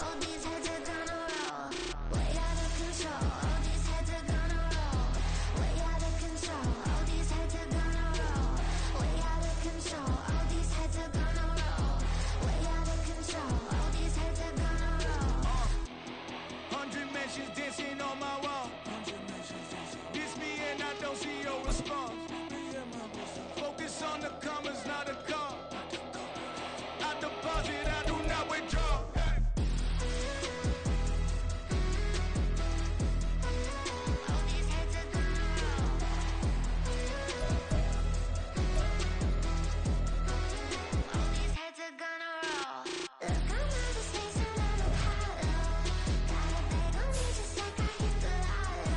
All these heads are gonna roll. Way out of control. All these heads are gonna roll. Way out of control. All these heads are gonna roll. Way out of control. All these heads are gonna roll. Way out of control. All these heads are gonna roll. 100 mentions dancing on my wall. This me and I don't see your response. Focus on the commas, not a call. I deposit, I do not withdraw. All these heads are gonna roll. All these heads are gonna roll. Look, I'm out of space and I'm a hollow. Got a bag on me just like I hit the lotto.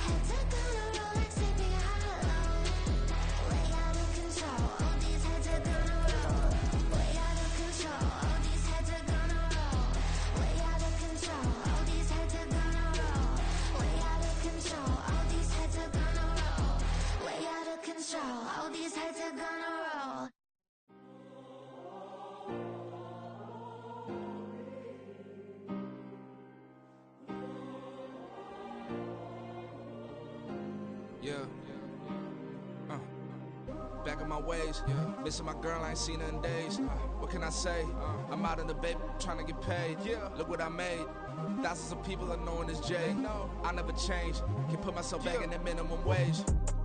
Heads are gonna roll like Sleepy Hollow. Way out of control. All these heads are gonna roll. Way out of control. All these heads are gonna roll. Way out of control. All these heads are gonna roll. Way out of control. All these heads are gonna roll. Way out of control. All these heads are gonna roll. Yeah. Back in my ways, missing my girl, I ain't seen her in days. What can I say? I'm out in the baby, trying to get paid. Look what I made. Thousands of people are knowing this Jay. I never change. Can put myself back in the minimum wage.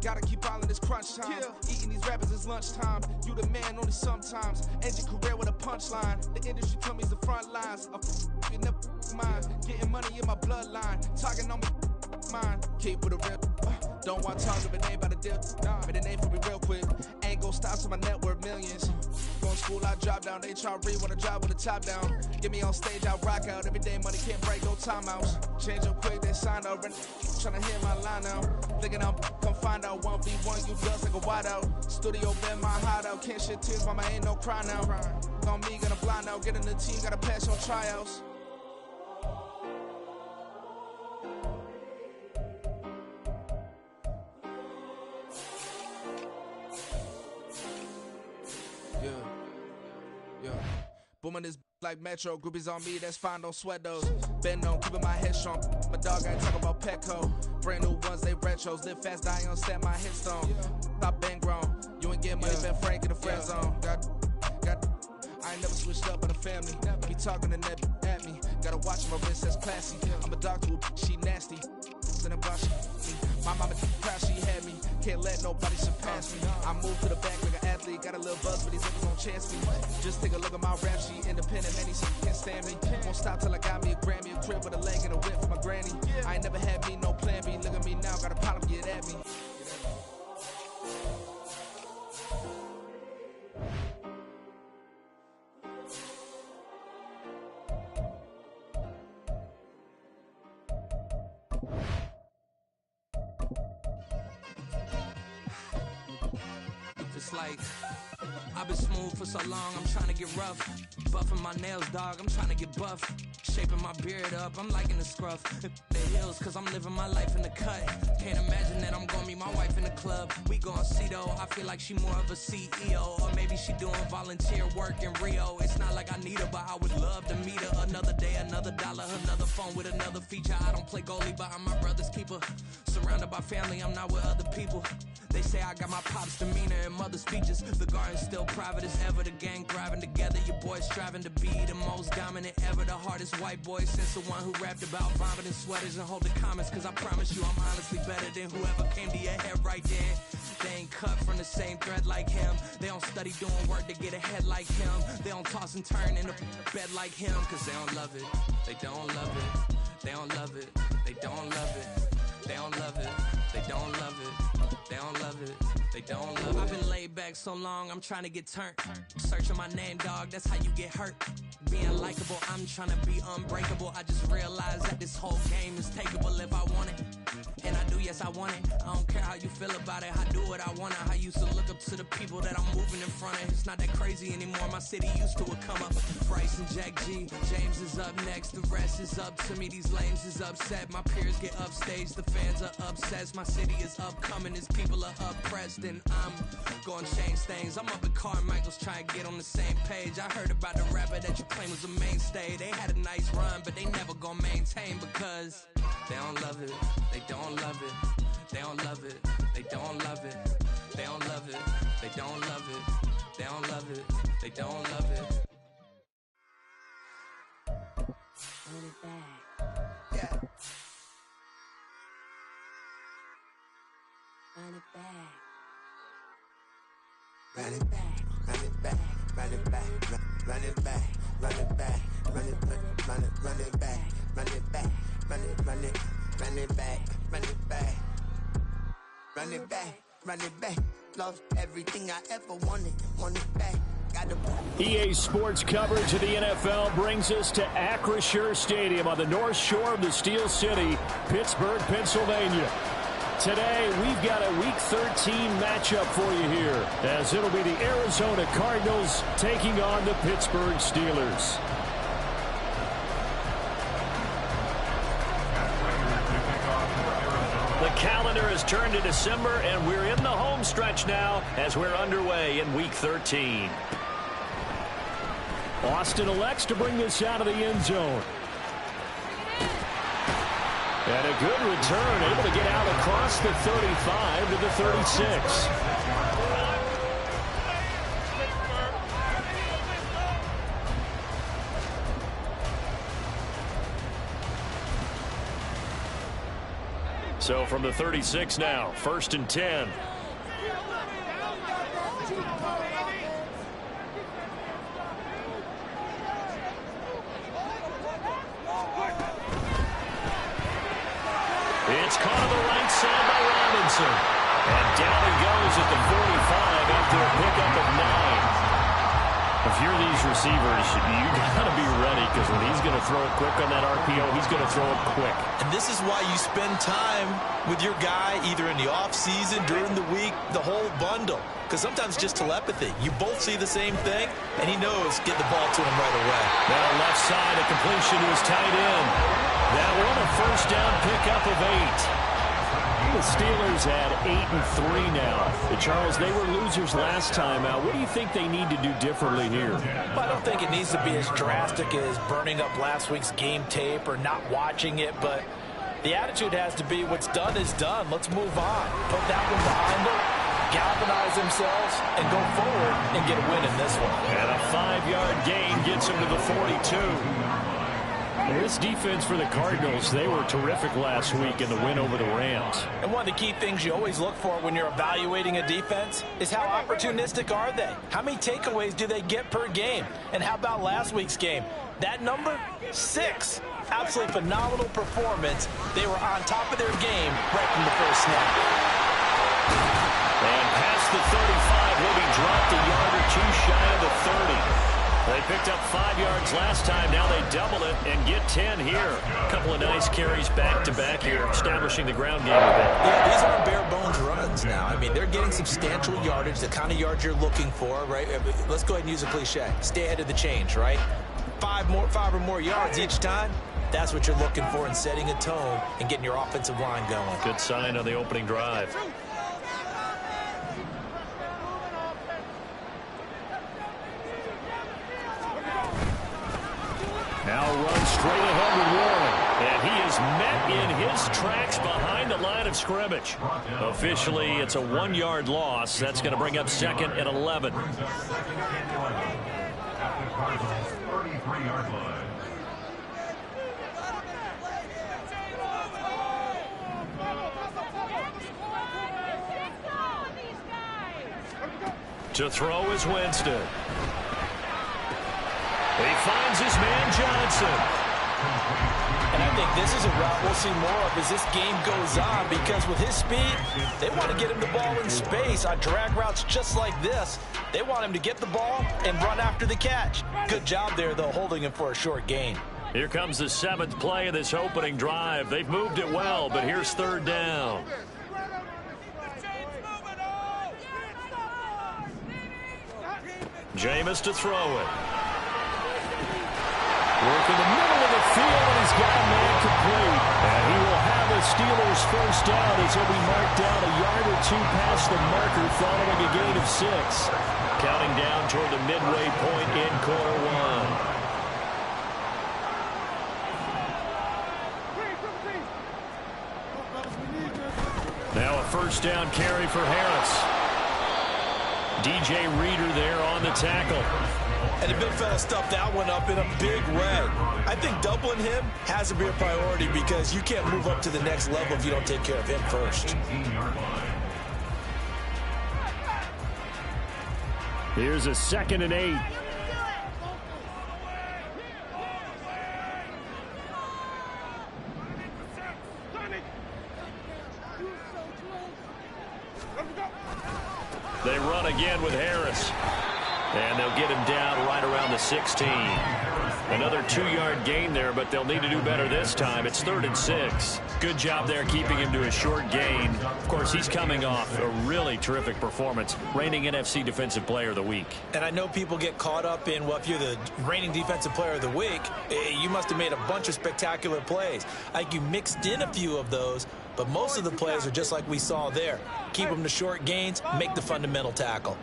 Gotta keep all in this crunch time. Eating these rappers is lunchtime. You the man only sometimes. End your career with a punchline. The industry told me the front lines. You never mind. Getting money in my bloodline. Talking on me. Mine. Keep with a real. Don't want to talk if it ain't about the deal. But it ain't for me real quick. Ain't gon' stop so my net worth millions. Going to school, I drop down. HRE wanna drive with the top down. Get me on stage, I rock out. Every day money can't break, no timeouts. Change up quick, then sign up. Tryna hear my line now. Thinking I'm come find out 1v1, you dust like a wideout. Studio been my hideout. Can't shed tears, mama ain't no cry now. On me, gonna blind out. Get in the team, gotta pass on tryouts. Booming this like Metro, groupies on me, that's fine, don't sweat those. Been on, keeping my head strong. My dog ain't talking about Petco. Brand new ones, they retros. Live fast, die on set, my headstone. Stop been grown. You ain't get money, been Frank in the friend zone. I ain't never switched up on the family. Be talking to that at me. Gotta watch my wrist, that's classy. I'm a dog to a she nasty. My mama proud she had me. Can't let nobody surpass me. I moved to the back like an athlete. Got a little buzz, but these niggas won't chance me. Just take a look at my rap sheet. Independent, man, these can't stand me. Won't stop till I got me a Grammy, a crib with a leg and a whip for my granny. I ain't never had me no plan B. Look at me now, got a problem, get at me. It's like I've been smooth for so long, I'm trying to get rough. Buffing my nails, dog, I'm trying to get buff. Shaping my beard up, I'm liking the scruff. The hills, cause I'm living my life in the cut. Can't imagine that I'm gonna meet my wife in the club. We gon' see though, I feel like she more of a CEO. Or maybe she doing volunteer work in Rio. It's not like I need her, but I would love to meet her. Another day, another dollar, another phone with another feature. I don't play goalie, but I'm my brother's keeper. Surrounded by family, I'm not with other people. They say I got my pop's demeanor and mother's speeches. The garden's still private as ever. The gang thriving together. Your boys striving to be the most dominant ever. The hardest white boy since the one who rapped about vomiting sweaters and holding comments. Cause I promise you I'm honestly better than whoever came to your head right then. They ain't cut from the same thread like him. They don't study doing work to get ahead like him. They don't toss and turn in the bed like him. Cause they don't love it. They don't love it. They don't love it. They don't love it. They don't love it. They don't love it. They don't love it. They don't love it. I've been laid back so long, I'm trying to get turned. Searching my name, dog, that's how you get hurt. Being likable, I'm trying to be unbreakable. I just realized that this whole game is takeable if I want it. And I do, yes, I want it. I don't care how you feel about it. I do what I want. I used to look up to the people that I'm moving in front of. It's not that crazy anymore. My city used to it come up. Bryce and Jack G. James is up next. The rest is up to me. These lames is upset. My peers get upstage. The fans are obsessed. My city is upcoming. His people are oppressed. then I'm gonna change things. I'm up at Carmichael's trying to get on the same page. I heard about the rapper that you claim was a mainstay. They had a nice run, but they never gonna maintain because they don't love it, they don't love it, they don't love it, they don't love it, they don't love it, they don't love it, they don't love it, they don't love it. Run it back. Yeah. Run it back. Run it back, run it back, run it back, run it back, run it back, run it back, run it back, run it back, run it back, run it back, run it back, run it back. Lost everything I ever wanted it back. EA Sports coverage of the NFL brings us to Acrisure Stadium on the north shore of the Steel City, Pittsburgh, Pennsylvania. Today, we've got a Week 13 matchup for you here, as it'll be the Arizona Cardinals taking on the Pittsburgh Steelers. The calendar has turned to December, and we're in the home stretch now as we're underway in Week 13. Austin elects to bring this out of the end zone. And a good return, able to get out across the 35 to the 36. So from the 36 now, 1st and 10. It's caught on the right side by Robinson. And down he goes at the 45 after a pickup of 9. If you're these receivers, you got to be ready, because when he's going to throw it quick on that RPO, he's going to throw it quick. And this is why you spend time with your guy either in the offseason, during the week, the whole bundle. Because sometimes just telepathy. You both see the same thing, and he knows get the ball to him right away. Now left side, a completion to his tight end. That one a first down pickup of 8. The Steelers at 8-3 now. Charles, they were losers last time out. What do you think they need to do differently here? Well, I don't think it needs to be as drastic as burning up last week's game tape or not watching it, but the attitude has to be what's done is done. Let's move on. Put that one behind them, galvanize themselves, and go forward and get a win in this one. And a 5-yard gain gets them to the 42. This defense for the Cardinals, they were terrific last week in the win over the Rams. And one of the key things you always look for when you're evaluating a defense is how opportunistic are they? How many takeaways do they get per game? And how about last week's game? That number? 6. Absolutely phenomenal performance. They were on top of their game right from the first snap. And past the 35 will be dropped a yard or two shy of the 30. They picked up 5 yards last time. Now they double it and get 10 here. A couple of nice carries back-to-back here, establishing the ground game a bit. Yeah, these aren't bare-bones runs now. I mean, they're getting substantial yardage, the kind of yards you're looking for, right? Let's go ahead and use a cliche. Stay ahead of the change, right? 5 or more yards each time. That's what you're looking for in setting a tone and getting your offensive line going. Good sign on the opening drive. Now runs straight ahead with Warren. And he is met in his tracks behind the line of scrimmage. Officially, it's a 1-yard loss. That's going to bring up 2nd and 11. 33-yard line. To throw is Winston. He finds his man Johnson. And I think this is a route we'll see more of as this game goes on, because with his speed, they want to get him the ball in space on drag routes just like this. They want him to get the ball and run after the catch. Good job there, though, holding him for a short gain. Here comes the 7th play of this opening drive. They've moved it well, but here's 3rd down. Jameis to throw it. Work in the middle of the field, and he's got a man complete. And he will have a Steelers first down as he'll be marked down a yard or two past the marker following a gain of 6. Counting down toward the midway point in quarter one. Now a first down carry for Harris. DJ Reader there on the tackle. And the big fella stuffed that one up in a big way. I think doubling him has to be a priority because you can't move up to the next level if you don't take care of him first. Here's a 2nd and 8. They run again with Harris. And they'll get him down right around the 16. Another 2-yard gain there, but they'll need to do better this time. It's 3rd and 6. Good job there keeping him to a short gain. Of course, he's coming off a really terrific performance. Reigning NFC Defensive Player of the Week. And I know people get caught up in, well, if you're the reigning Defensive Player of the Week, you must have made a bunch of spectacular plays. I think you mixed in a few of those, but most of the plays are just like we saw there. Keep them to short gains, make the fundamental tackle.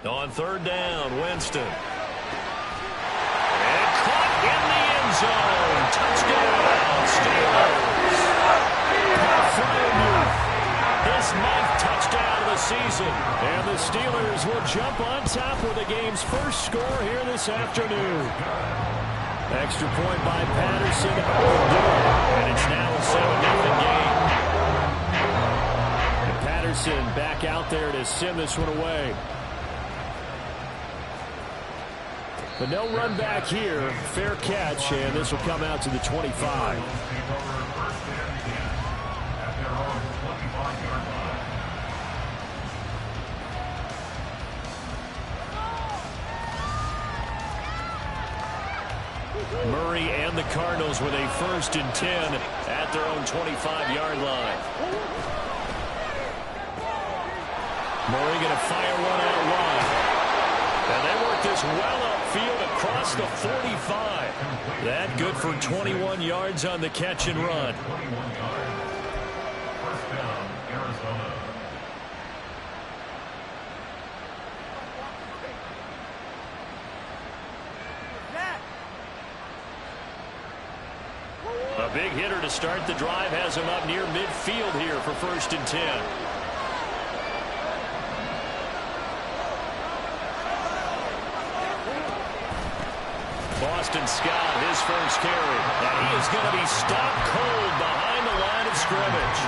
On 3rd down, Winston. And caught in the end zone. Touchdown, Steelers. His 9th touchdown of the season. And the Steelers will jump on top with the game's first score here this afternoon. Extra point by Patterson. And it's now a 7-0 game. And Patterson back out there to send this one away. But no run back here. Fair catch, and this will come out to the 25. Murray and the Cardinals with a 1st and 10 at their own 25-yard line. Murray going to fire one out wide. And they work this well upfield across the 45. That good for 21 yards on the catch and run. A big hitter to start the drive has him up near midfield here for 1st and 10. Boston Scott, his first carry. And he is going to be stopped cold behind the line of scrimmage.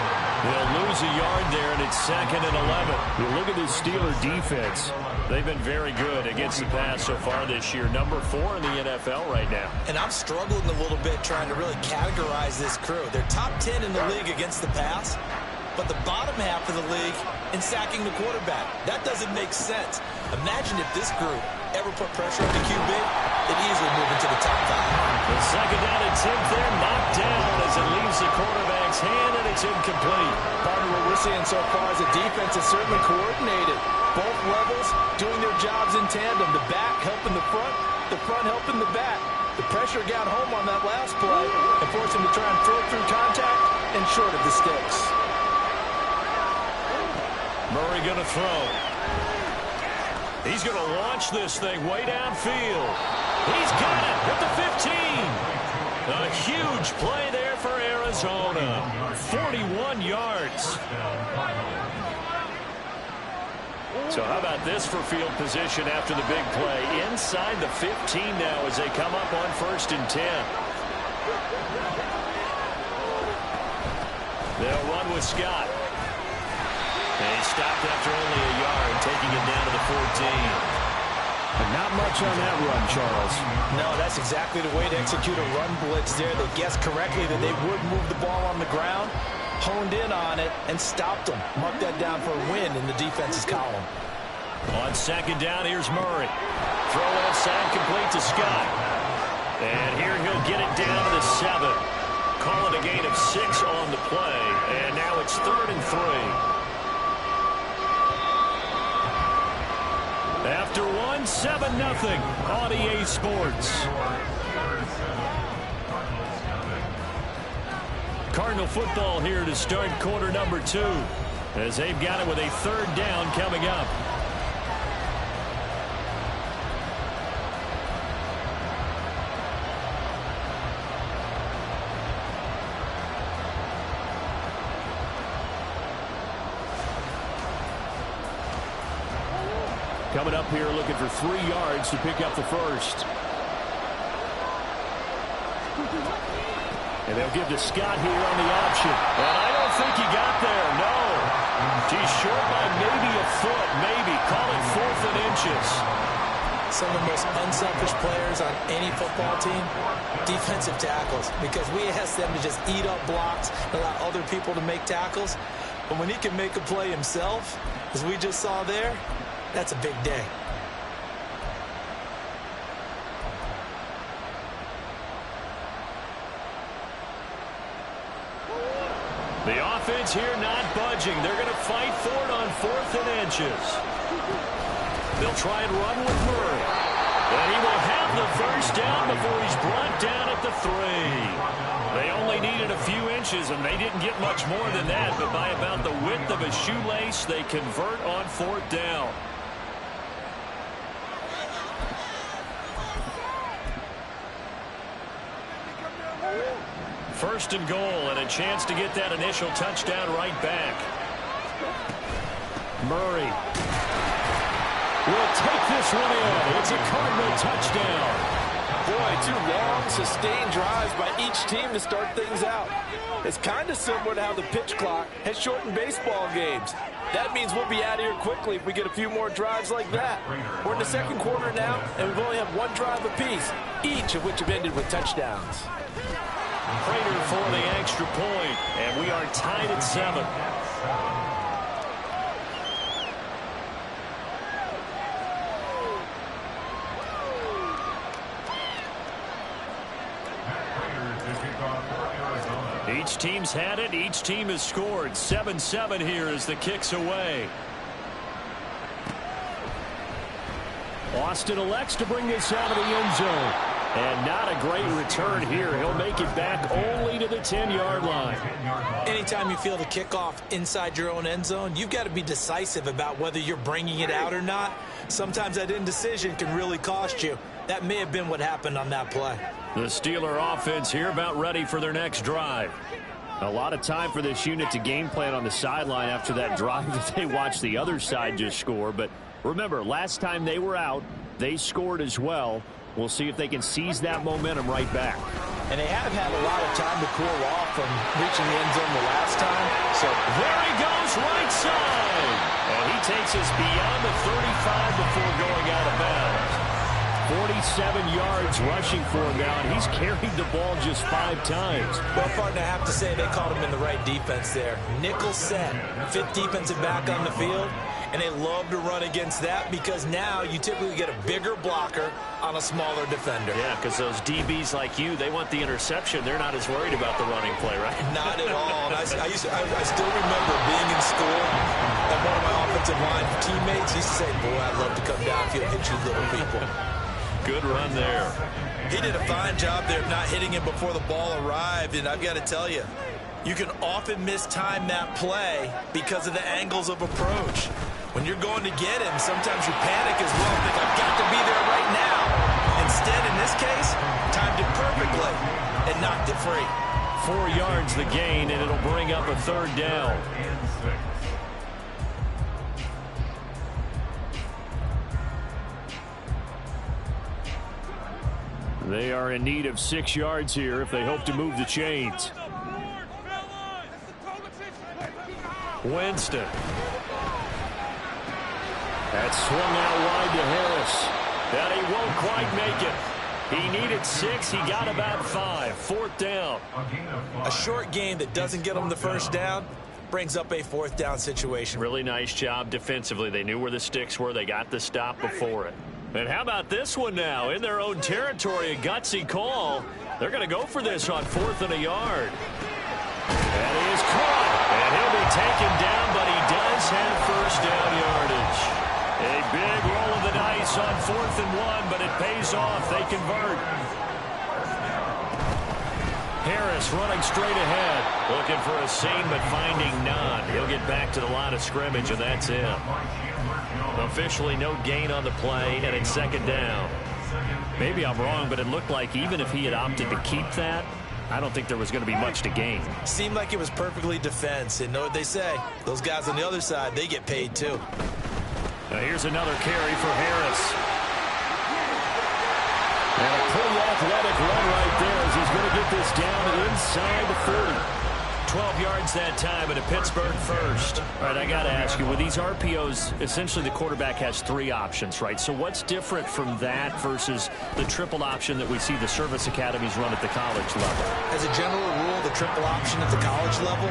They'll lose a yard there, and it's 2nd and 11. You look at this Steeler defense. They've been very good against the pass so far this year. Number 4 in the NFL right now. And I'm struggling a little bit trying to really categorize this crew. They're top 10 in the league against the pass, but the bottom half of the league in sacking the quarterback. That doesn't make sense. Imagine if this group ever put pressure on the QB, they'd easily move into the top 5. The 2nd down and 10 there, knocked down as it leaves the quarterback's hand, and it's incomplete. Part of what we're seeing so far is the defense is certainly coordinated. Both levels doing their jobs in tandem. The back helping the front helping the back. The pressure got home on that last play and forced him to try and throw through contact and short of the sticks. Murray going to throw. He's going to launch this thing way downfield. He's got it at the 15. A huge play there for Arizona. 41 yards. So how about this for field position after the big play? Inside the 15 now as they come up on 1st and 10. They'll run with Scott. And he stopped after only a yard, taking it down to the 14. But not much on that run, Charles. No, that's exactly the way to execute a run blitz there. They guessed correctly that they would move the ball on the ground, honed in on it, and stopped them. Mark that down for a win in the defense's column. On 2nd down, here's Murray. Throw outside, complete to Scott. And here he'll get it down to the 7. Call it a gain of 6 on the play. And now it's 3rd and 3. After 1, 7-0 on EA Sports. Cardinal football here to start quarter number 2, as they've got it with a third down coming up. Coming up here looking for 3 yards to pick up the first. And they'll give to Scott here on the option. And I don't think he got there, no. He's short by maybe a foot, maybe. Call it 4th and inches. Some of the most unselfish players on any football team, defensive tackles, because we ask them to just eat up blocks, allow other people to make tackles. But when he can make a play himself, as we just saw there, that's a big day. The offense here not budging. They're going to fight for it on 4th and inches. They'll try and run with Murray. And he will have the first down before he's brought down at the 3. They only needed a few inches, and they didn't get much more than that. But by about the width of a shoelace, they convert on 4th down. First and goal, and a chance to get that initial touchdown right back. Murray will take this one in. It's a Cardinal touchdown. Boy, 2 long, sustained drives by each team to start things out. It's kind of similar to how the pitch clock has shortened baseball games. That means we'll be out of here quickly if we get a few more drives like that. We're in the second quarter now, and we've only had 1 drive apiece, each of which have ended with touchdowns. Prater for the extra point, and we are tied at 7. Each team's had it. Each team has scored. 7-7 here as the kick's away. Austin elects to bring this out of the end zone. And not a great return here. He'll make it back only to the 10-yard line. Anytime you feel the kickoff inside your own end zone, you've got to be decisive about whether you're bringing it out or not. Sometimes that indecision can really cost you. That may have been what happened on that play. The Steeler offense here about ready for their next drive. A lot of time for this unit to game plan on the sideline after that drive that they watched the other side just score. But remember, last time they were out, they scored as well. We'll see if they can seize that momentum right back. And they have had a lot of time to cool off from reaching the end zone the last time. So there he goes, right side. And he takes us beyond the 35 before going out of bounds. 47 yards rushing for him now, and he's carried the ball just 5 times. Well, partner, I have to say they caught him in the right defense there. Nickel set, 5th defensive back on the field, and they love to run against that because now you typically get a bigger blocker on a smaller defender. Yeah, because those DBs like you, they want the interception. They're not as worried about the running play, right? Not at all. And I still remember being in school, and one of my offensive line teammates used to say, boy, I'd love to come downfield and hit you little people. Good run there. He did a fine job there of not hitting him before the ball arrived, and I've got to tell you, you can often mistime that play because of the angles of approach. When you're going to get him, sometimes you panic as well, think, I've got to be there right now. Instead, in this case, timed it perfectly and knocked it free. 4 yards the gain, and it'll bring up a 3rd down. They are in need of 6 yards here if they hope to move the chains. Winston. That swung out wide to Harris. And he won't quite make it. He needed 6. He got about 5. 4th down. A short game that doesn't get them the first down brings up a 4th down situation. Really nice job defensively. They knew where the sticks were. They got the stop before it. And how about this one now? In their own territory, a gutsy call. They're going to go for this on 4th and a yard. And he is caught. And he'll be taken down, but he does have first down yardage. A big roll of the dice on 4th and 1, but it pays off. They convert. Harris running straight ahead. Looking for a seam, but finding none. He'll get back to the line of scrimmage, and that's it. Officially no gain on the play, and it's second down. Maybe I'm wrong, but it looked like even if he had opted to keep that, I don't think there was going to be much to gain. Seemed like it was perfectly defense. And know what they say? Those guys on the other side, they get paid too. Now here's another carry for Harris. And a pretty athletic run right there as he's going to get this down inside the 40. 12 yards that time and a Pittsburgh first. All right, I got to ask you, with these RPOs, essentially the quarterback has 3 options, right? So what's different from that versus the triple option that we see the service academies run at the college level? As a general rule, the triple option at the college level,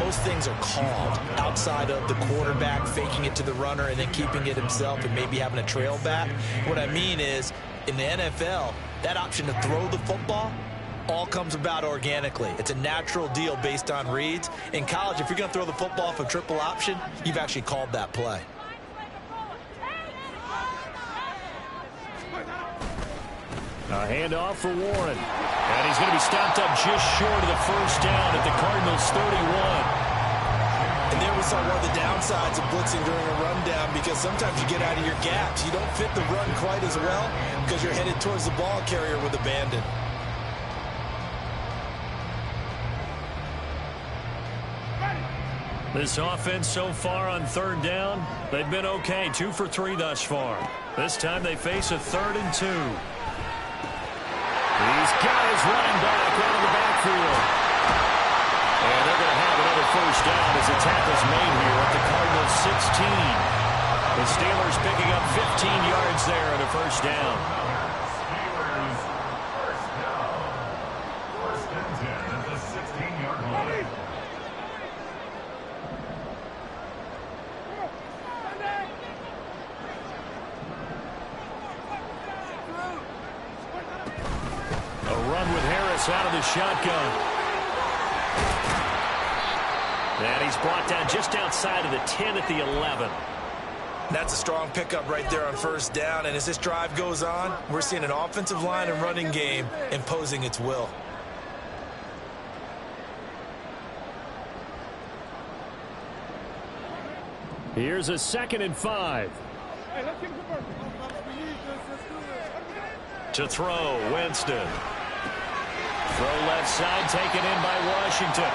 most things are called outside of the quarterback faking it to the runner and then keeping it himself and maybe having a trail back. What I mean is, in the NFL, that option to throw the football all comes about organically. It's a natural deal based on reads. In college, if you're going to throw the football for triple option, you've actually called that play. A handoff for Warren. And he's going to be stopped up just short of the first down at the Cardinals' 31. And there we saw one of the downsides of blitzing during a rundown, because sometimes you get out of your gaps. You don't fit the run quite as well because you're headed towards the ball carrier with abandon. This offense so far on third down, they've been okay. 2 for 3 thus far. This time they face a 3rd and 2. These guys running back out of the backfield. And they're going to have another first down as the tackle's made here at the Cardinals' 16. The Steelers picking up 15 yards there and a first down. First and 10 at the 16-yard line. A run with Harris out of the shotgun. And he's brought down just outside of the 10 at the 11. That's a strong pickup right there on first down. And as this drive goes on, we're seeing an offensive line and running game imposing its will. Here's a 2nd and 5. To throw, Winston. Throw left side, taken in by Washington.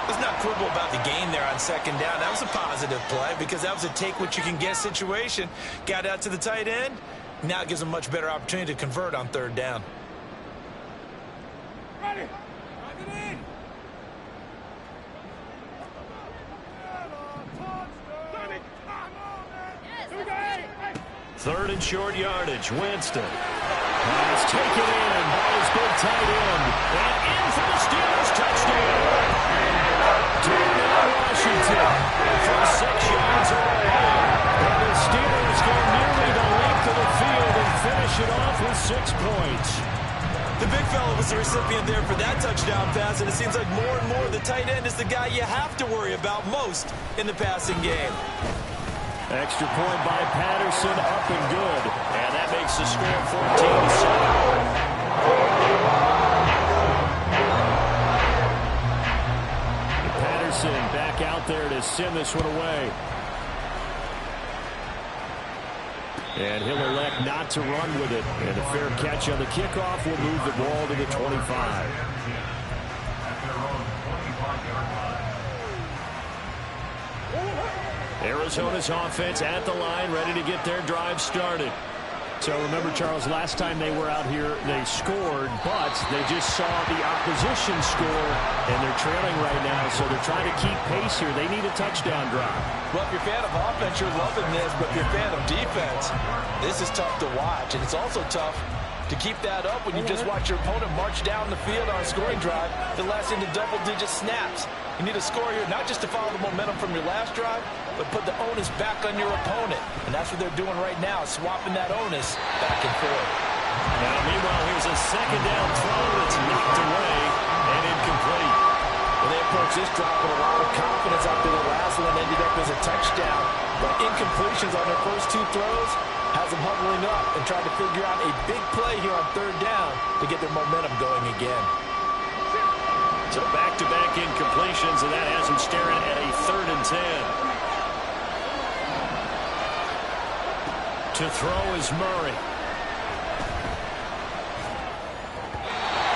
Let's not quibble about the gain there on second down. That was a positive play because that was a take-what-you-can-get situation. Got out to the tight end. Now it gives them a much better opportunity to convert on third down. Ready. 3rd and short yardage. Winston. Pass taken in by his big tight end. And in for the Steelers. Touchdown. Touchdown, Washington. For 6 yards away. And the Steelers go nearly the length of the field and finish it off with 6 points. The big fella was the recipient there for that touchdown pass, and it seems like more and more the tight end is the guy you have to worry about most in the passing game. Extra point by Patterson, up and good. And that makes the score 14-7. Patterson back out there to send this one away. And he'll elect not to run with it. And a fair catch on the kickoff will move the ball to the 25. Arizona's offense at the line, ready to get their drive started. So remember, Charles, last time they were out here, they scored, but they just saw the opposition score, and they're trailing right now, so they're trying to keep pace here. They need a touchdown drive. Well, if you're a fan of offense, you're loving this, but if you're a fan of defense, this is tough to watch, and it's also tough to keep that up when you just watch your opponent march down the field on a scoring drive that lasts into double-digit snaps. You need a score here, not just to follow the momentum from your last drive, but put the onus back on your opponent. And that's what they're doing right now, swapping that onus back and forth. Now, meanwhile, here's a second down throw that's knocked away and incomplete. Well, they approach this drive with a lot of confidence after the last one ended up as a touchdown. But incompletions on their first 2 throws has them huddling up and trying to figure out a big play here on third down to get their momentum going again. So back-to-back incompletions, and that has him staring at a 3rd and 10. To throw is Murray.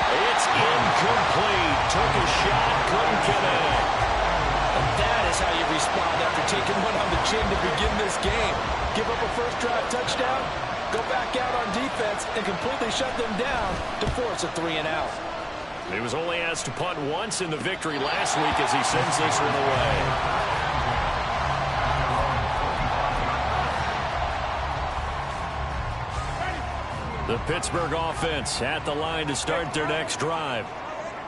It's incomplete. Took a shot, couldn't connect. And that is how you respond after taking one on the chin to begin this game. Give up a first drive touchdown, go back out on defense, and completely shut them down to force a 3-and-out. He was only asked to punt once in the victory last week as he sends this one away. The Pittsburgh offense at the line to start their next drive.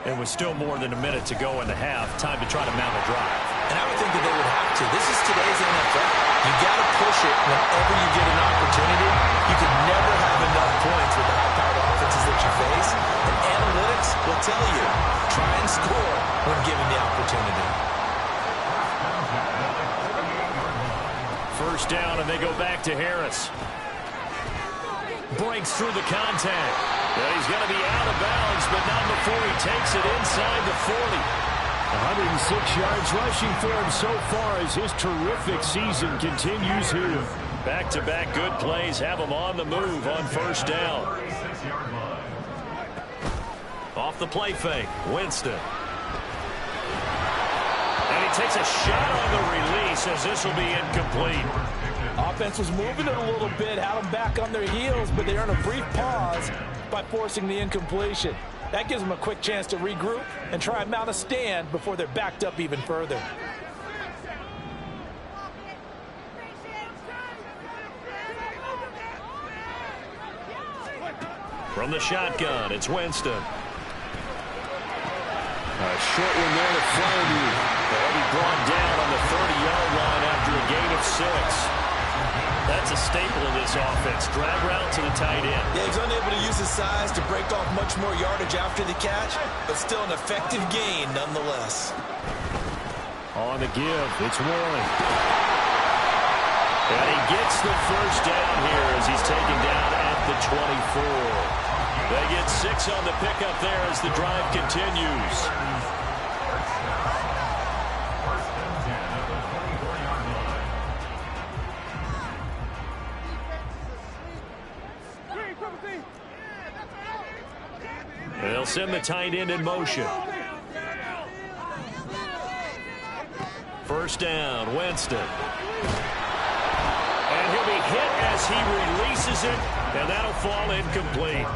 It was still more than a minute to go in the half. Time to try to mount a drive. And I would think that they would have to. This is today's NFL. You got to push it whenever you get an opportunity. You can never have enough points with the high-powered offenses that you face. And analytics will tell you, try and score when given the opportunity. First down, and they go back to Harris. Breaks through the contact. And he's going to be out of bounds, but not before he takes it inside the 40. 106 yards rushing for him so far as his terrific season continues here. Back-to-back good plays have him on the move on first down. Off the play fake, Winston. And he takes a shot on the release as this will be incomplete. Offense was moving it a little bit, had them back on their heels, but they earned a brief pause by forcing the incompletion. That gives them a quick chance to regroup and try and mount a stand before they're backed up even further. From the shotgun, it's Winston. A short one there to Flowney. They'll be brought down on the 30-yard line after a gain of 6. That's a staple of this offense. Drag route to the tight end. Yeah, he's unable to use his size to break off much more yardage after the catch, but still an effective gain nonetheless. On the give, it's Warren. And he gets the first down here as he's taken down at the 24. They get 6 on the pickup there as the drive continues. They'll send the tight end in motion. First down, Winston. And he'll be hit as he releases it, and that'll fall incomplete.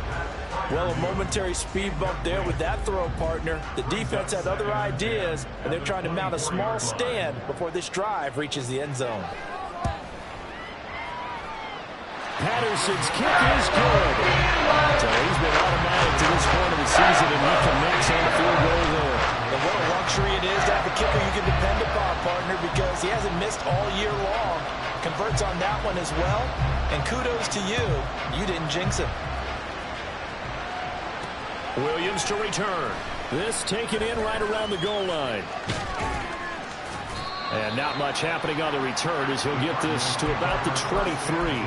Well, a momentary speed bump there with that throw, partner. The defense had other ideas, and they're trying to mount a small stand before this drive reaches the end zone. Patterson's kick is good. So he's been automatic to this point of the season, and he connects on the field goal there. And what a luxury it is to have a kicker you can depend upon, partner, because he hasn't missed all year long. Converts on that one as well. And kudos to you. You didn't jinx him. Williams to return. This taken in right around the goal line. And not much happening on the return as he'll get this to about the 23.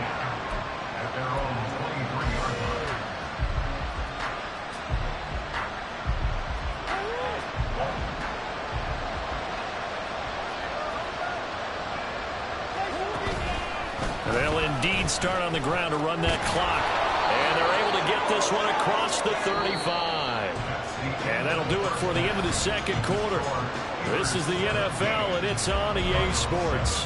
They'll indeed start on the ground to run that clock. And they're able to get this one across the 35. And that'll do it for the end of the second quarter. This is the NFL, and it's on EA Sports.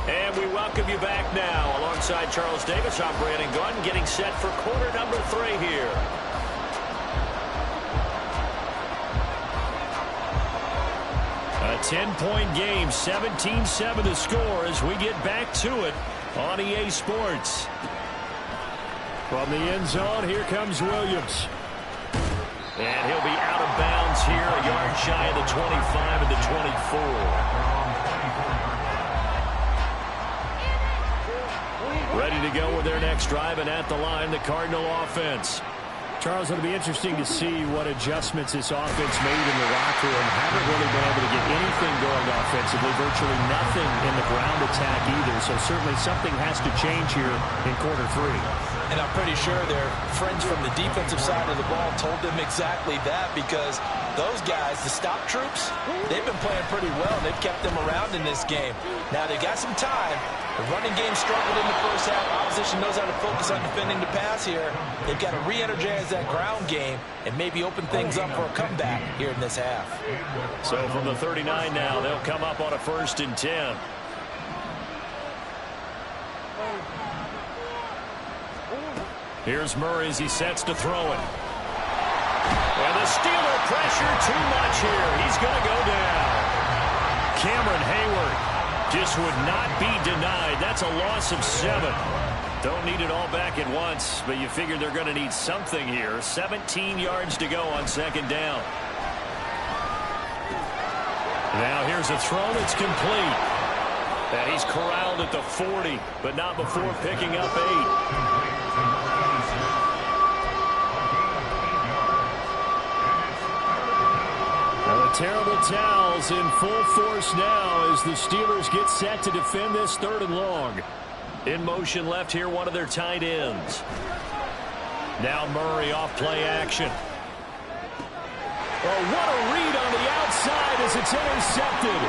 And we welcome you back now. Alongside Charles Davis, I'm Brandon Gunn, getting set for quarter number 3 here. A 10-point game, 17-7 to score as we get back to it on EA Sports. From the end zone, here comes Williams. And he'll be out of bounds here, a yard shy of the 25 and the 24. ready to go with their next drive, and at the line, the Cardinal offense. Charles, it'll be interesting to see what adjustments this offense made in the locker room. Haven't really been able to get anything going offensively, virtually nothing in the ground attack either. So certainly something has to change here in quarter 3. And I'm pretty sure their friends from the defensive side of the ball told them exactly that, because those guys, the stop troops, they've been playing pretty well. They've kept them around in this game. Now they got some time. The running game struggled in the first half. Opposition knows how to focus on defending the pass here. They've got to re-energize that ground game and maybe open things up for a comeback here in this half. So from the 39 now, they'll come up on a 1st and 10. Here's Murray as he sets to throw it. And the Steeler pressure too much here. He's going to go down. Cameron Hayward just would not be denied. That's a loss of 7. Don't need it all back at once, but you figure they're going to need something here. 17 yards to go on 2nd down. Now here's a throw that's complete. And he's corralled at the 40, but not before picking up 8. Terrible towels in full force now as the Steelers get set to defend this 3rd and long. In motion left here, one of their tight ends. Now Murray off play action. Oh, what a read on the outside as it's intercepted.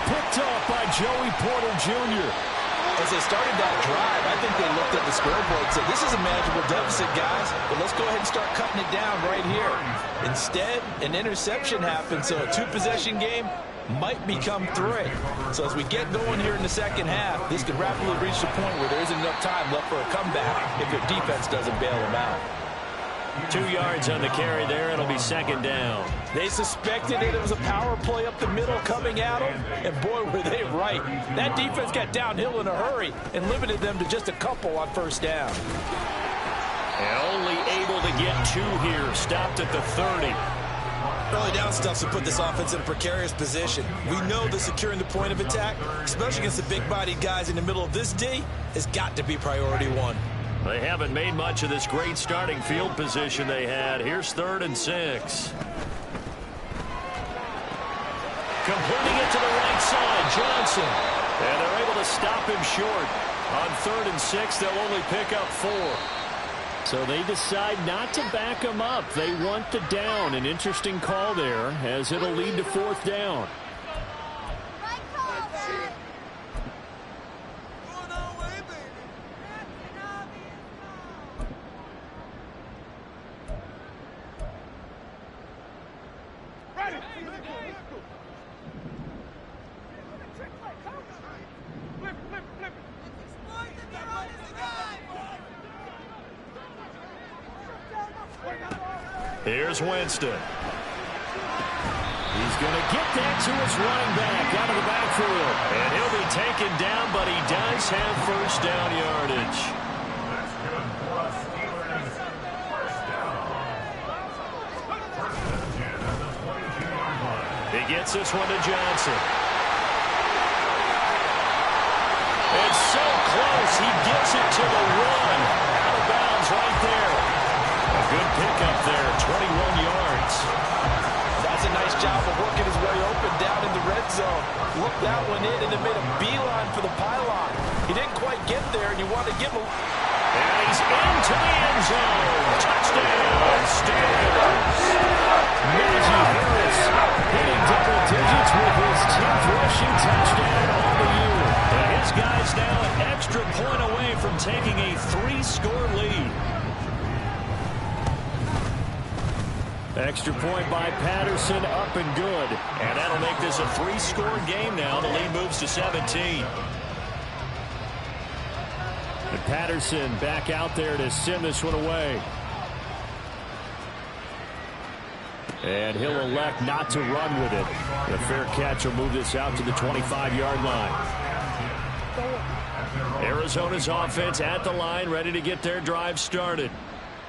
Picked off by Joey Porter Jr. As they started that drive, I think they looked at the scoreboard and said, this is a manageable deficit, guys, but let's go ahead and start cutting it down right here. Instead, an interception happened, so a 2-possession game might become 3. So as we get going here in the 2nd half, this could rapidly reach the point where there isn't enough time left for a comeback if your defense doesn't bail them out. 2 yards on the carry there. It'll be 2nd down. They suspected it was a power play up the middle coming at them, and boy, were they right. That defense got downhill in a hurry and limited them to just a couple on 1st down. And only able to get 2 here. Stopped at the 30. Early down stuffs will put this offense in a precarious position. We know that securing the point of attack, especially against the big-bodied guys in the middle of this D, has got to be priority 1. They haven't made much of this great starting field position they had. Here's 3rd and 6. Completing it to the right side, Johnson. And they're able to stop him short. On 3rd and 6, they'll only pick up 4. So they decide not to back him up. They want the down. An interesting call there as it'll lead to 4th down. Here's Winston. He's going to get that to his running back out of the backfield. And he'll be taken down, but he does have 1st down yardage. He gets this one to Johnson. It's so close. He gets it to the 1. Out of bounds right there. A good pickup there, 21 yards. That's a nice job of working his way open down in the red zone. Looked that one in and then made a beeline for the pylon. He didn't quite get there, and you want to give him... And he's into the end zone. Touchdown, Steelers. Najee Harris hitting double digits with his 10th rushing touchdown on the year. And his guys now an extra point away from taking a 3-score lead. Extra point by Patterson, up and good. And that'll make this a 3-score game now. The lead moves to 17. And Patterson back out there to send this one away. And he'll elect not to run with it. The fair catch will move this out to the 25-yard line. Arizona's offense at the line, ready to get their drive started.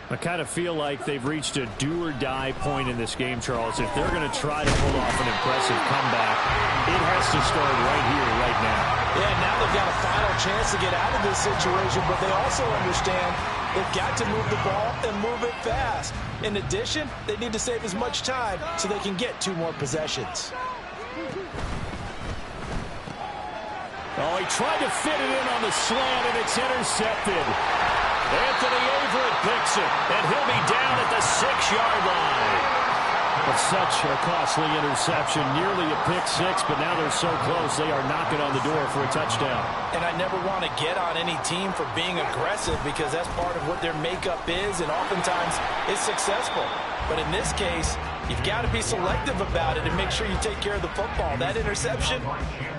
I kind of feel like they've reached a do-or-die point in this game, Charles. If they're going to try to pull off an impressive comeback, it has to start right here, right now. Yeah, now they've got a final chance to get out of this situation, but they also understand they've got to move the ball and move it fast. In addition, they need to save as much time so they can get 2 more possessions. Oh, he tried to fit it in on the slant, and it's intercepted. Anthony Averett picks it, and he'll be down at the 6-yard line. But such a costly interception, nearly a pick 6, but now they're so close they are knocking on the door for a touchdown. And I never want to get on any team for being aggressive because that's part of what their makeup is, and oftentimes it's successful. But in this case, you've got to be selective about it and make sure you take care of the football. That interception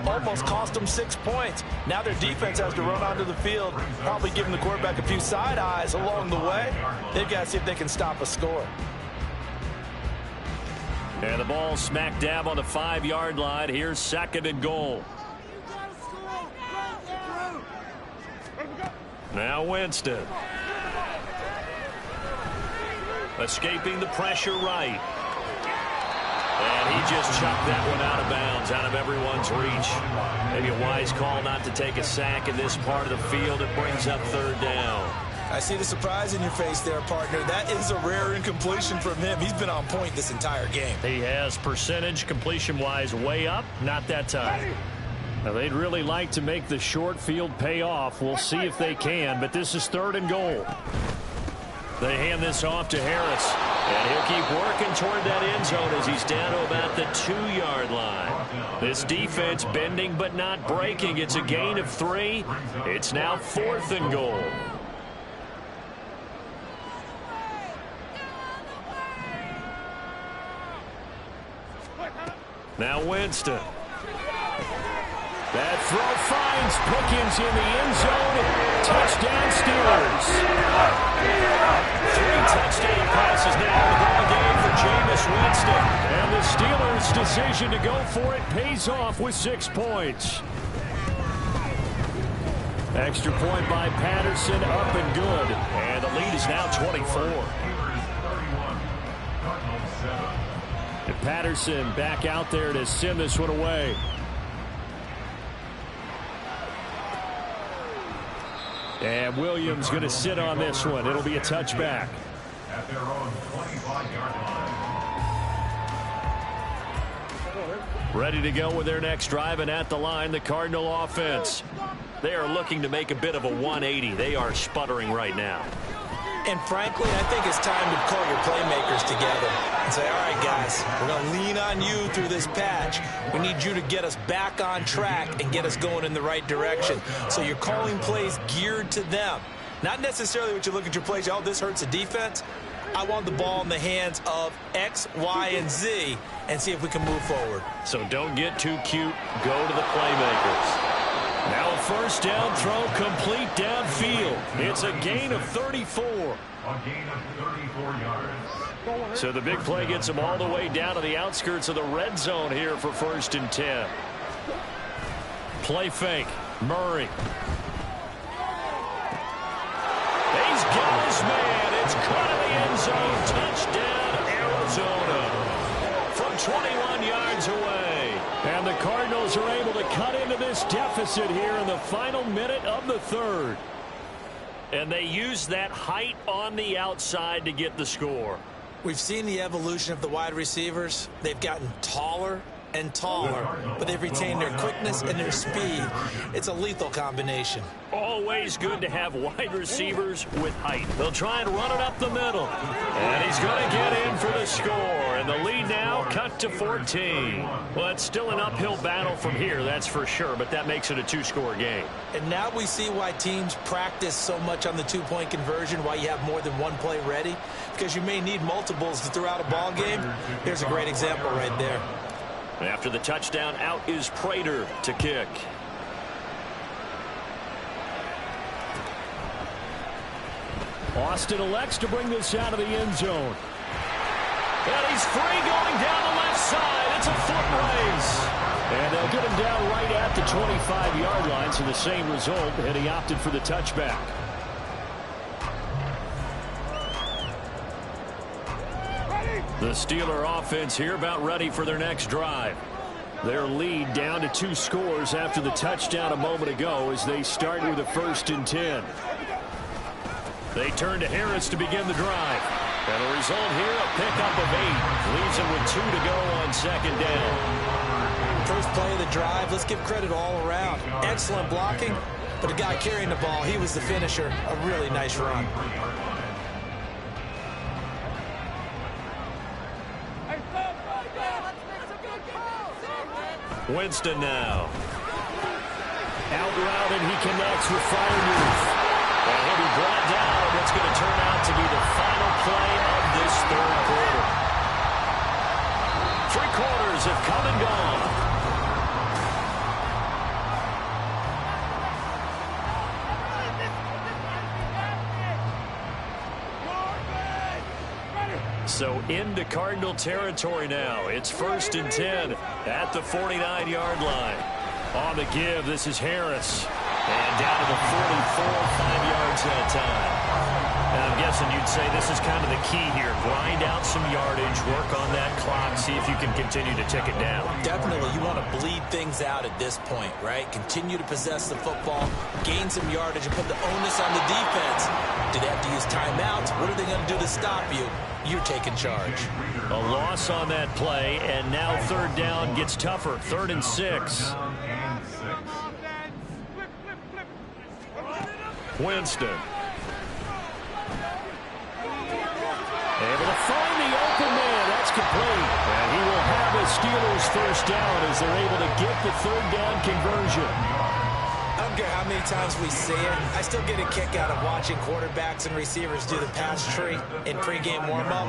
almost cost them 6 points. Now their defense has to run onto the field, probably giving the quarterback a few side eyes along the way. They've got to see if they can stop a score. And the ball smack dab on the 5-yard line. Here's 2nd and goal. Now Winston. Escaping the pressure right. And he just chucked that one out of bounds, out of everyone's reach. Maybe a wise call not to take a sack in this part of the field. It brings up 3rd down. I see the surprise in your face there, partner. That is a rare incompletion from him. He's been on point this entire game. He has percentage completion-wise way up. Not that time. Now, they'd really like to make the short field pay off. We'll see if they can, but this is 3rd and goal. They hand this off to Harris, and he'll keep working toward that end zone as he's down to about the 2-yard line. This defense bending but not breaking. It's a gain of 3. It's now 4th and goal. Now Winston. That throw finds Pickens in the end zone. Touchdown Steelers. 3 touchdown passes now in the ball game for Jameis Winston. And the Steelers' decision to go for it pays off with 6 points. Extra point by Patterson, up and good. And the lead is now 24. And Patterson back out there to send this one away. And Williams going to sit on this one. It'll be a touchback. At their own 25-yard line. Ready to go with their next drive, and at the line, the Cardinal offense. They are looking to make a bit of a 180. They are sputtering right now. And frankly, I think it's time to call your playmakers together and say, all right, guys, we're going to lean on you through this patch. We need you to get us back on track and get us going in the right direction. So you're calling plays geared to them. Not necessarily what you look at your plays, oh, this hurts the defense. I want the ball in the hands of X, Y, and Z and see if we can move forward. So don't get too cute. Go to the playmakers. Now a 1st down throw complete downfield. It's a gain of 34. A gain of 34 yards. So the big play gets them all the way down to the outskirts of the red zone here for 1st and 10. Play fake. Murray. He's got his man. It's caught in the end zone. Touchdown, Arizona. From 21 yards away. And the Cardinals are able to cut into this deficit here in the final minute of the 3rd. And they use that height on the outside to get the score. We've seen the evolution of the wide receivers. They've gotten taller and taller, but they've retained their quickness and their speed. It's a lethal combination. Always good to have wide receivers with height. They'll try and run it up the middle. And he's going to get in for the score. And the lead now cut to 14. Well, it's still an uphill battle from here, that's for sure, but that makes it a 2-score game. And now we see why teams practice so much on the 2-point conversion, why you have more than one play ready, because you may need multiples throughout a ball game. Here's a great example right there. After the touchdown, out is Prater to kick. Austin elects to bring this out of the end zone. And he's free going down the left side. It's a foot race. And they'll get him down right at the 25-yard line, so the same result, and he opted for the touchback. The Steeler offense here about ready for their next drive. Their lead down to 2 scores after the touchdown a moment ago as they start with a 1st and 10. They turn to Harris to begin the drive. And the result here, a pickup of 8. Leaves them with 2 to go on 2nd down. First play of the drive, let's give credit all around. Excellent blocking, but the guy carrying the ball, he was the finisher. A really nice run. Winston now. Out route, and he connects with Freiermuth. And he'll be brought down on what's going to turn out to be the final play of this 3rd quarter. 3 quarters have come and gone. So into Cardinal territory now. It's 1st and 10 at the 49-yard line. On the give, this is Harris. And down to the 44, 5 yards that time. And I'm guessing you'd say this is kind of the key here. Grind out some yardage, work on that clock, see if you can continue to tick it down. Definitely, you want to bleed things out at this point, right? Continue to possess the football, gain some yardage, and put the onus on the defense. Do they have to use timeouts? What are they going to do to stop you? You're taking charge. A loss on that play, and now 3rd down gets tougher. 3rd and 6. Winston. Able to find the open man. That's complete. And he will have a Steelers 1st down as they're able to get the 3rd down conversion. I don't care how many times we see it. I still get a kick out of watching quarterbacks and receivers do the pass tree in pregame warm-up.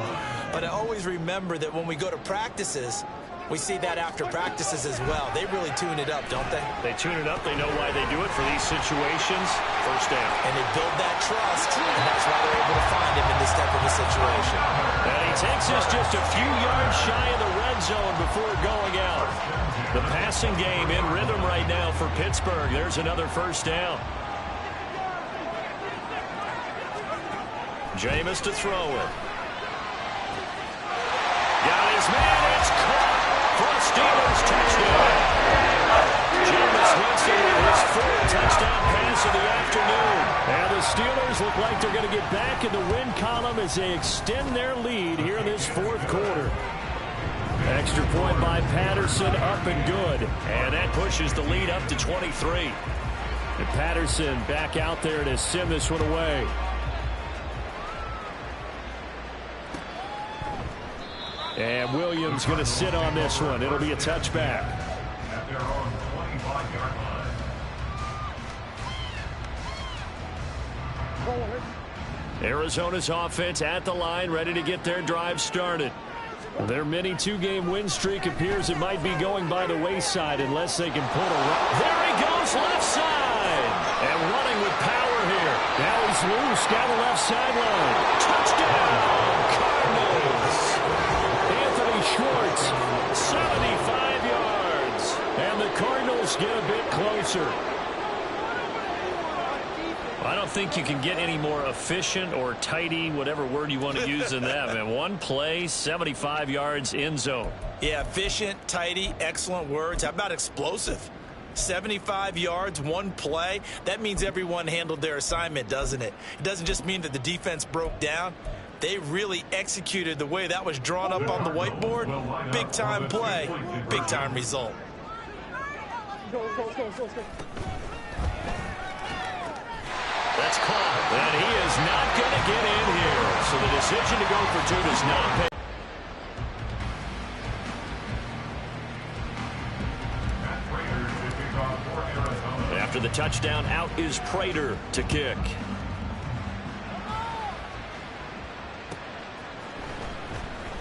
But I always remember that when we go to practices, we see that after practices as well. They really tune it up, don't they? They tune it up. They know why they do it for these situations. 1st down. And they build that trust, and that's why they're able to find him in this type of a situation. And he takes us just a few yards shy of the red zone before going out. The passing game in rhythm right now for Pittsburgh. There's another 1st down. Jameis to throw it. Got his man. It's caught for a Steelers touchdown. Jameis Winston with his 4th touchdown pass of the afternoon. And the Steelers look like they're going to get back in the win column as they extend their lead here in this 4th quarter. Extra point by Patterson, up and good. And that pushes the lead up to 23. And Patterson back out there to send this one away. And Williams going to sit on this one. It'll be a touchback. At their own 25-yard line. Arizona's offense at the line, ready to get their drive started. Their mini 2-game win streak appears it might be going by the wayside unless they can pull a run. There he goes, left side. And running with power here. Now he's loose down the left sideline. Touchdown, Cardinals. Anthony Schwartz, 75 yards. And the Cardinals get a bit closer. I don't think you can get any more efficient or tidy, whatever word you want to use in that. Man, one play, 75 yards, end zone. Yeah, efficient, tidy, excellent words. How about explosive? 75 yards, one play. That means everyone handled their assignment, doesn't it? It doesn't just mean that the defense broke down. They really executed the way that was drawn up on the whiteboard. Big-time play, big-time result. That's caught, and he is not going to get in here. So the decision to go for 2 does not pay. After the touchdown, out is Prater to kick.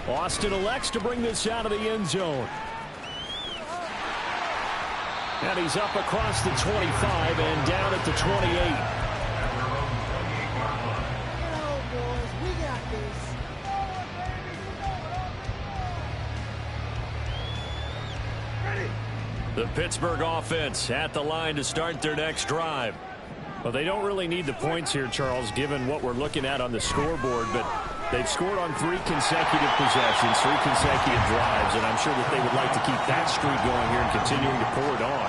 Austin elects to bring this out of the end zone. And he's up across the 25 and down at the 28. The Pittsburgh offense at the line to start their next drive. Well, they don't really need the points here, Charles, given what we're looking at on the scoreboard, but They've scored on 3 consecutive possessions, 3 consecutive drives, and I'm sure that they would like to keep that streak going here and continuing to pour it on.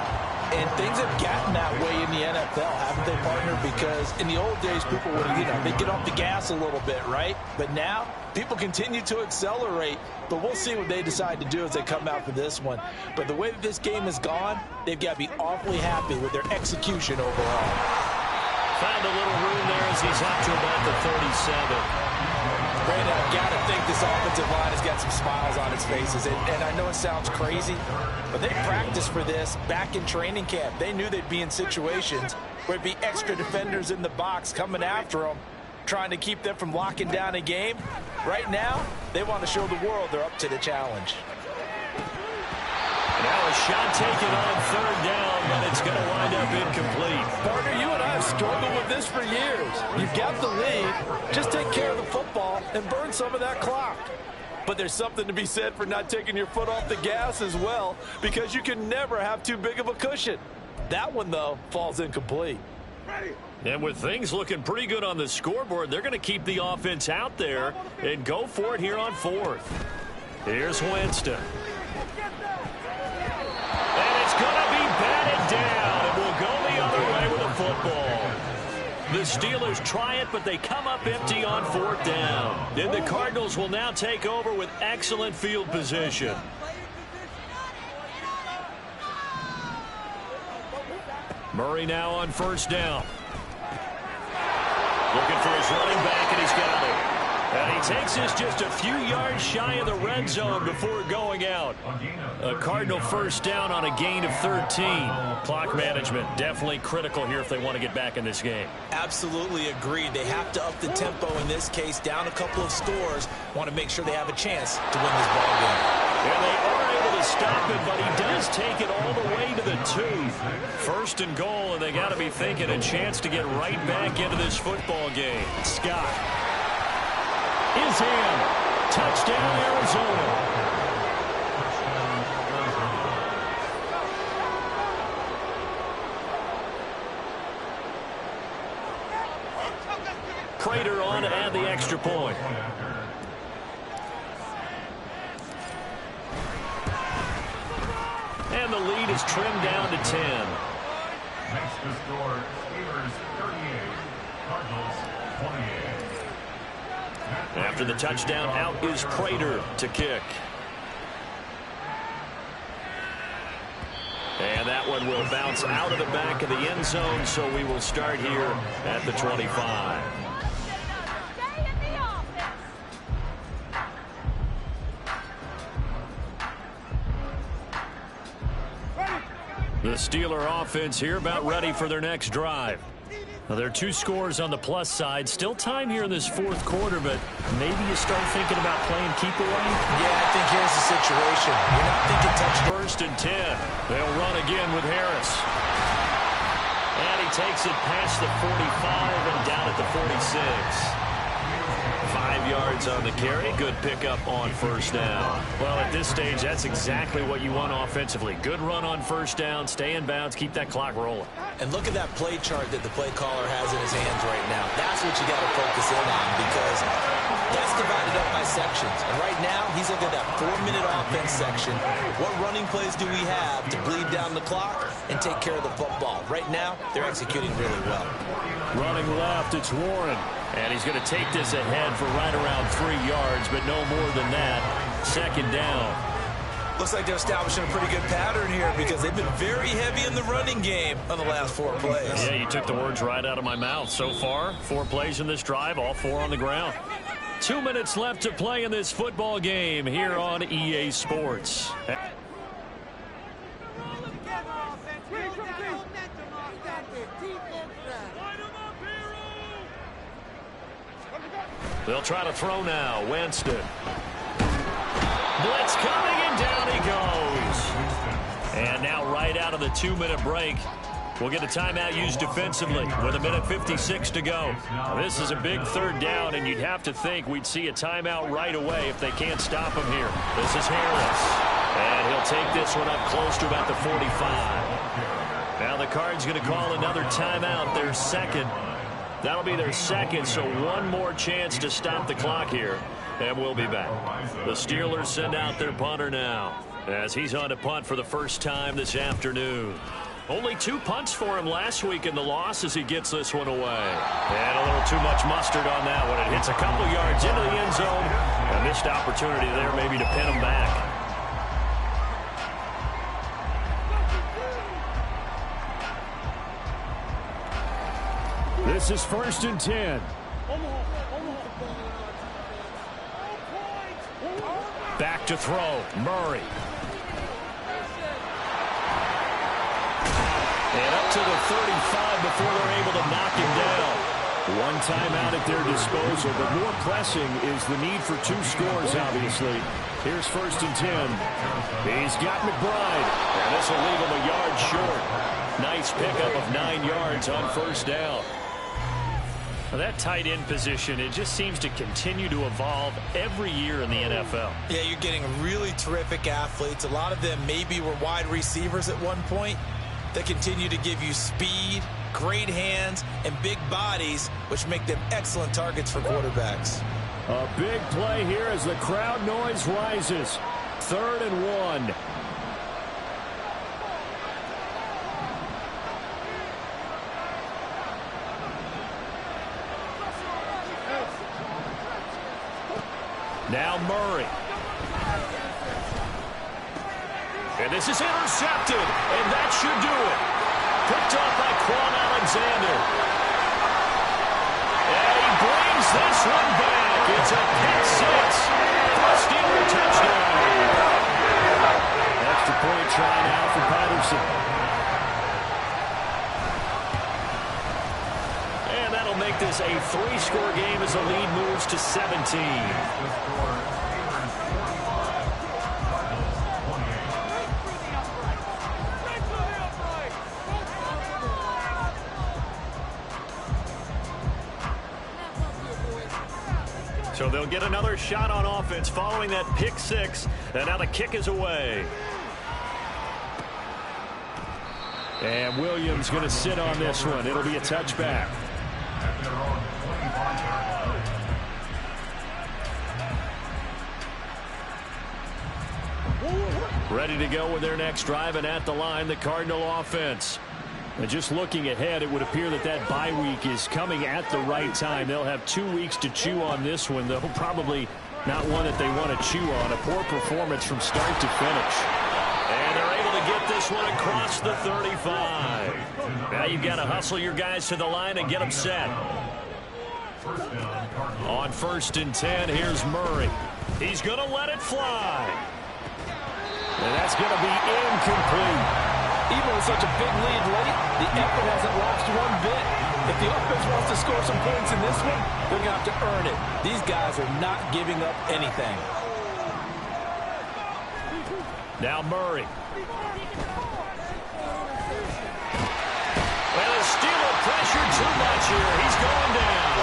And things have gotten that way in the NFL, haven't they, partner? Because in the old days, people would, they'd get off the gas a little bit, right? But now, people continue to accelerate. But we'll see what they decide to do as they come out for this one. But the way that this game has gone, they've got to be awfully happy with their execution overall. Found a little room there as he's up to about the 37. Brandon, I've got to think this offensive line has got some smiles on its faces. And I know it sounds crazy, but they practiced for this back in training camp. They knew they'd be in situations where it'd be extra defenders in the box coming after them, trying to keep them from locking down a game. Right now, they want to show the world they're up to the challenge. Now a shot taken on 3rd down, but it's going to wind up incomplete. Partner, you and I have struggled with this for years. You've got the lead. Just take care of the football and burn some of that clock. But there's something to be said for not taking your foot off the gas as well, because you can never have too big of a cushion. That one, though, falls incomplete. And with things looking pretty good on the scoreboard, they're going to keep the offense out there and go for it here on 4th. Here's Winston. And it's going to be batted down, and we'll go the other way with a football. The Steelers try it, but they come up empty on 4th down. And the Cardinals will now take over with excellent field position. Murray now on 1st down. Looking for his running back, and he's got it. And he takes us just a few yards shy of the red zone before going out. A Cardinal 1st down on a gain of 13. Clock management definitely critical here if they want to get back in this game. Absolutely agreed. They have to up the tempo in this case, down a couple of scores. Want to make sure they have a chance to win this ball game. And they are able to stop it, but he does take it all the way to the 2. 1st and goal, and they got to be thinking a chance to get right back into this football game. Scott is in. Touchdown, Arizona. Prater on to add the extra point. And the lead is trimmed down to 10. Next to score, Steelers 38, Cardinals 28. After the touchdown, out is Prater to kick. And that one will bounce out of the back of the end zone, so we will start here at the 25. The Steeler offense here about ready for their next drive. Now, there are 2 scores on the plus side. Still time here in this 4th quarter, but maybe you start thinking about playing keep away. Yeah, I think here's the situation. You're not thinking touchdown. 1st and 10. They'll run again with Harris. And he takes it past the 45 and down at the 46. 5 yards on the carry. Good pickup on 1st down. Well, at this stage, that's exactly what you want offensively. Good run on 1st down. Stay in bounds. Keep that clock rolling. And look at that play chart that the play caller has in his hands right now. That's what you got to focus in on, because that's divided up by sections. And right now, he's looking at that 4-minute offense section. What running plays do we have to bleed down the clock and take care of the football? Right now, they're executing really well. Running left, it's Warren. And he's going to take this ahead for right around 3 yards, but no more than that. 2nd down. Looks like they're establishing a pretty good pattern here, because they've been very heavy in the running game on the last 4 plays. Yeah, you took the words right out of my mouth. So far, 4 plays in this drive, all 4 on the ground. 2 minutes left to play in this football game here on EA Sports. They'll try to throw now. Winston. Blitz coming, and down he goes. And now right out of the 2-minute break, we'll get a timeout used defensively with 1:56 to go. Now, this is a big 3rd down, and you'd have to think we'd see a timeout right away if they can't stop him here. This is Harris. And he'll take this one up close to about the 45. Now the Cards going to call another timeout, their 2nd. That'll be their second, so one more chance to stop the clock here. And we'll be back. The Steelers send out their punter now, as he's on to punt for the first time this afternoon. Only 2 punts for him last week in the loss as he gets this one away. And a little too much mustard on that one. It hits a couple yards into the end zone. A missed opportunity there maybe to pin him back. This is 1st and 10. Back to throw, Murray. And up to the 35 before they're able to knock him down. One timeout at their disposal, but more pressing is the need for 2 scores, obviously. Here's 1st and 10. He's got McBride, and this will leave him a yard short. Nice pickup of 9 yards on 1st down. Well, that tight end position, it just seems to continue to evolve every year in the NFL. Yeah, you're getting really terrific athletes. A lot of them maybe were wide receivers at one point that continue to give you speed, great hands, and big bodies, which make them excellent targets for quarterbacks. A big play here as the crowd noise rises. 3rd and 1. Now Murray. And this is intercepted, and that should do it. Picked off by Quan Alexander. And he brings this one back. It's a pick 6 for a Steeler touchdown. Extra point try now for Patterson. And that'll make this a 3-score game as the lead moves to 17. So they'll get another shot on offense following that pick 6. And now the kick is away. And Williams going to sit on this one. It'll be a touchback. Ready to go with their next drive, and at the line, the Cardinal offense. And just looking ahead, it would appear that that bye week is coming at the right time. They'll have 2 weeks to chew on this one, though probably not one that they want to chew on. A poor performance from start to finish. And they're able to get this one across the 35. Now you've got to hustle your guys to the line and get them set. On 1st and 10, here's Murray. He's going to let it fly. And that's going to be incomplete. Even with such a big lead late, the effort hasn't lost one bit. If the offense wants to score some points in this one, they're going to have to earn it. These guys are not giving up anything. Now Murray. Well, the Steeler pressure too much here. He's going down.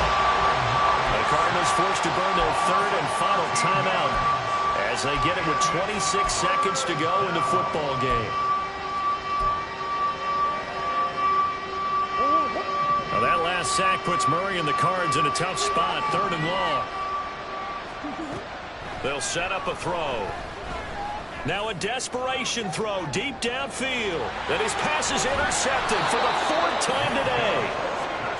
The Cardinals forced to burn their 3rd and final timeout as they get it with 26 seconds to go in the football game. Well, that last sack puts Murray and the Cards in a tough spot, 3rd and long. They'll set up a throw. Now a desperation throw deep downfield. That his pass is intercepted for the 4th time today.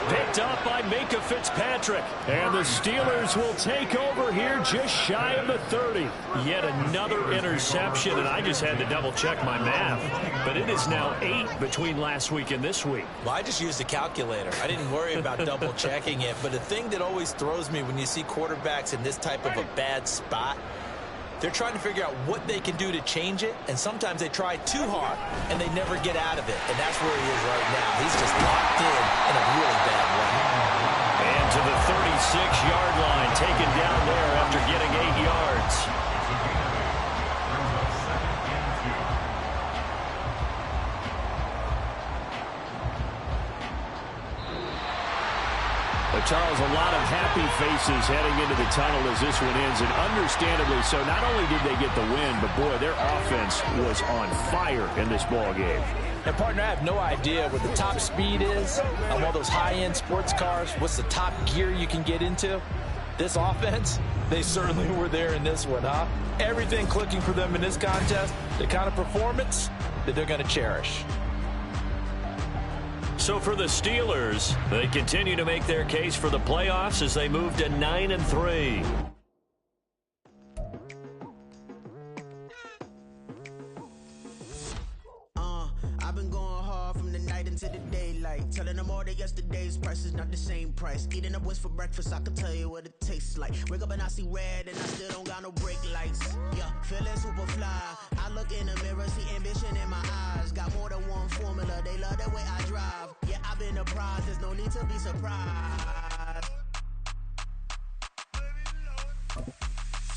Picked up by Minkah Fitzpatrick. And the Steelers will take over here just shy of the 30. Yet another interception, and I just had to double-check my math. But it is now 8 between last week and this week. Well, I just used a calculator. I didn't worry about double-checking it. But the thing that always throws me when you see quarterbacks in this type of a bad spot, they're trying to figure out what they can do to change it, and sometimes they try too hard, and they never get out of it. And that's where he is right now. He's just locked in a really bad way. And to the 36-yard line, taken down there after getting 8 yards. Charles, a lot of happy faces heading into the tunnel as this one ends, and understandably so. Not only did they get the win, but boy, their offense was on fire in this ball game. And, partner, I have no idea what the top speed is on all those high-end sports cars. What's the top gear you can get into? This offense, they certainly were there in this one, huh? Everything clicking for them in this contest, the kind of performance that they're going to cherish. So for the Steelers, they continue to make their case for the playoffs as they move to 9-3. I've been going hard from the night into the daylight, telling them all that yesterday's price is not the same price. Eating up what's for breakfast, I can tell you what it tastes like. Wake up and I see red and I still don't got no brake lights. Yeah, feeling super fly. I look in the mirror, see ambition in my eyes. Got more than one formula, they love the way I drive. Yeah, I've been a prize, there's no need to be surprised.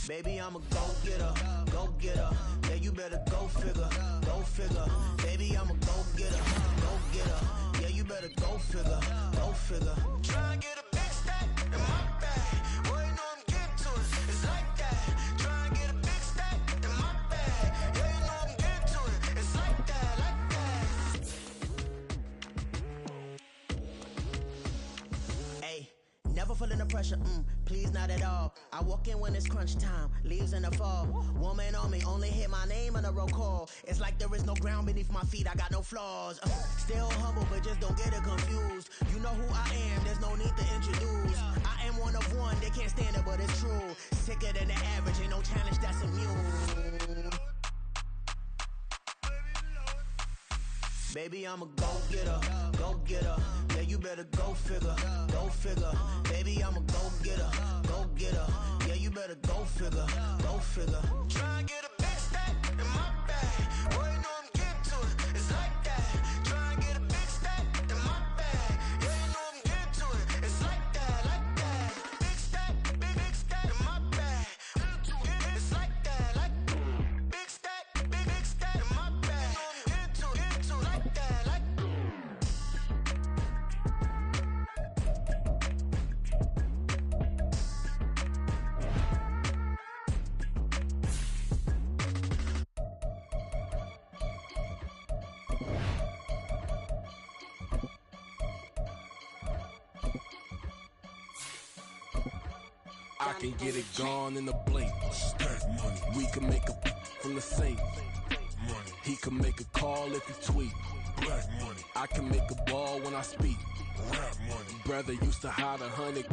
Baby, I'm a go-getter, go-getter. Yeah, you better go figure, go figure. Baby, I'm a go-getter, go-getter. Yeah, you better go figure, go figure. Try and get a big stack in my bag. Boy, you know I'm getting to it, it's like that. Try and get a big stack in my bag. Yeah, you know I'm getting to it, it's like that, like that. Hey, never feeling the pressure, please not at all. I walk in when it's crunch time, leaves in the fall. Woman on me, only hit my name on a roll call. It's like there is no ground beneath my feet, I got no flaws. Still humble, but just don't get it confused. You know who I am, there's no need to introduce. I am one of one, they can't stand it, but it's true. Sicker than the average, ain't no challenge that's immune. Baby, I'm a go-getter, go-getter. Yeah, you better go figure, go figure. Baby, I'm a go-getter, go-getter. Yeah, you better go figure, go figure. Try and get a big stack in my bag. Boy, you know I'm getting to it, it's like that. Try and get a big stack in my bag. Yeah, you know I'm getting to it, it's like that, like that. Big stack in my bag. It's like that, like big stack in my bag. Get to it, like that, like. I can get it gone in a blink. We can make a from the safe. He can make a call if he tweet. I can make a ball when I speak. Brother used to hide 100.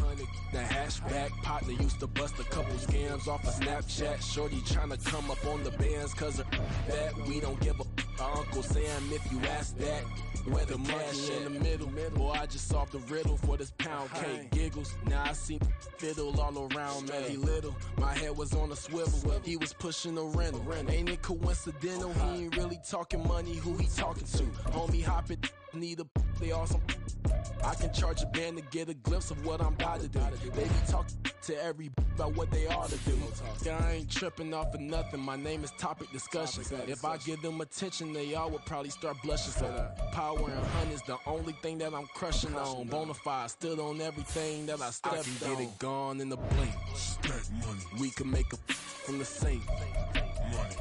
The hashback partner used to bust a couple scams off of Snapchat. Shorty tryna come up on the bands cause of that. We don't give a Uncle Sam if you ask that. Where the cash in the middle. Boy, I just solved the riddle for this pound cake. Giggles, now I see fiddle all around me. He little, my head was on a swivel. He was pushing a rental. Ain't it coincidental? He ain't really talking money, who he talking to? Homie hopping, need a they awesome. I can charge a band to get a glimpse of what I'm about to do. They be talking to every about what they ought to do. I ain't tripping off of nothing. My name is Topic Discussion. If I give them attention, they all would probably start blushing. Power and hunt is the only thing that I'm crushing on. Bonafide stood on everything that I stepped on. I can get it gone in the blink. We can make a from the safe.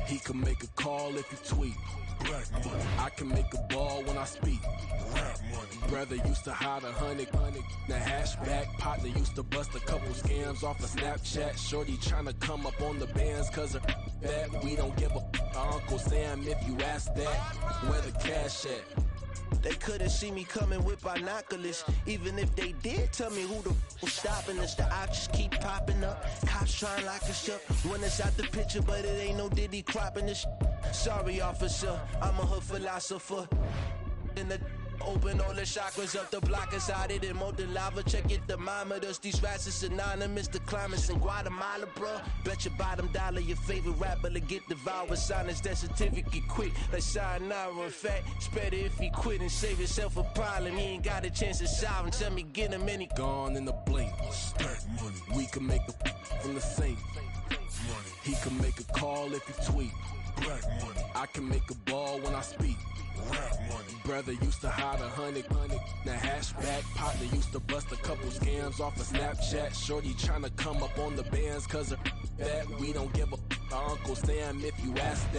He can make a call if he tweet. I can make a ball when I speak. Brother used to hide 100. The hashback partner used to bust a couple scams off of Snapchat. Shorty tryna come up on the bands cause of that. We don't give a Uncle Sam if you ask that. Where the cash at? They couldn't see me coming with binoculars. Even if they did, tell me who the was stopping us. The options keep popping up. Cops trying to lock us up. When it's out the picture, but it ain't no Diddy cropping this. Sorry, officer, I'm a hood philosopher. In the open all the chakras up, the block is out it and molten lava. Check your thermometers. These rats is synonymous to climates in Guatemala, bruh. Bet your bottom dollar your favorite rapper to get devoured. Sign his death certificate quick. Like sayonara. In fact, it's better if he quit and save himself a problem. He ain't got a chance to solve him. Tell me get him any gone in the blink. We can make a from the safe. He can make a call if he tweet. I can make a ball when I speak. Brother used to hide 100. The hashback partner used to bust a couple scams off of Snapchat. Shorty tryna come up on the bands cause of that. We don't give a Uncle Sam if you ask that.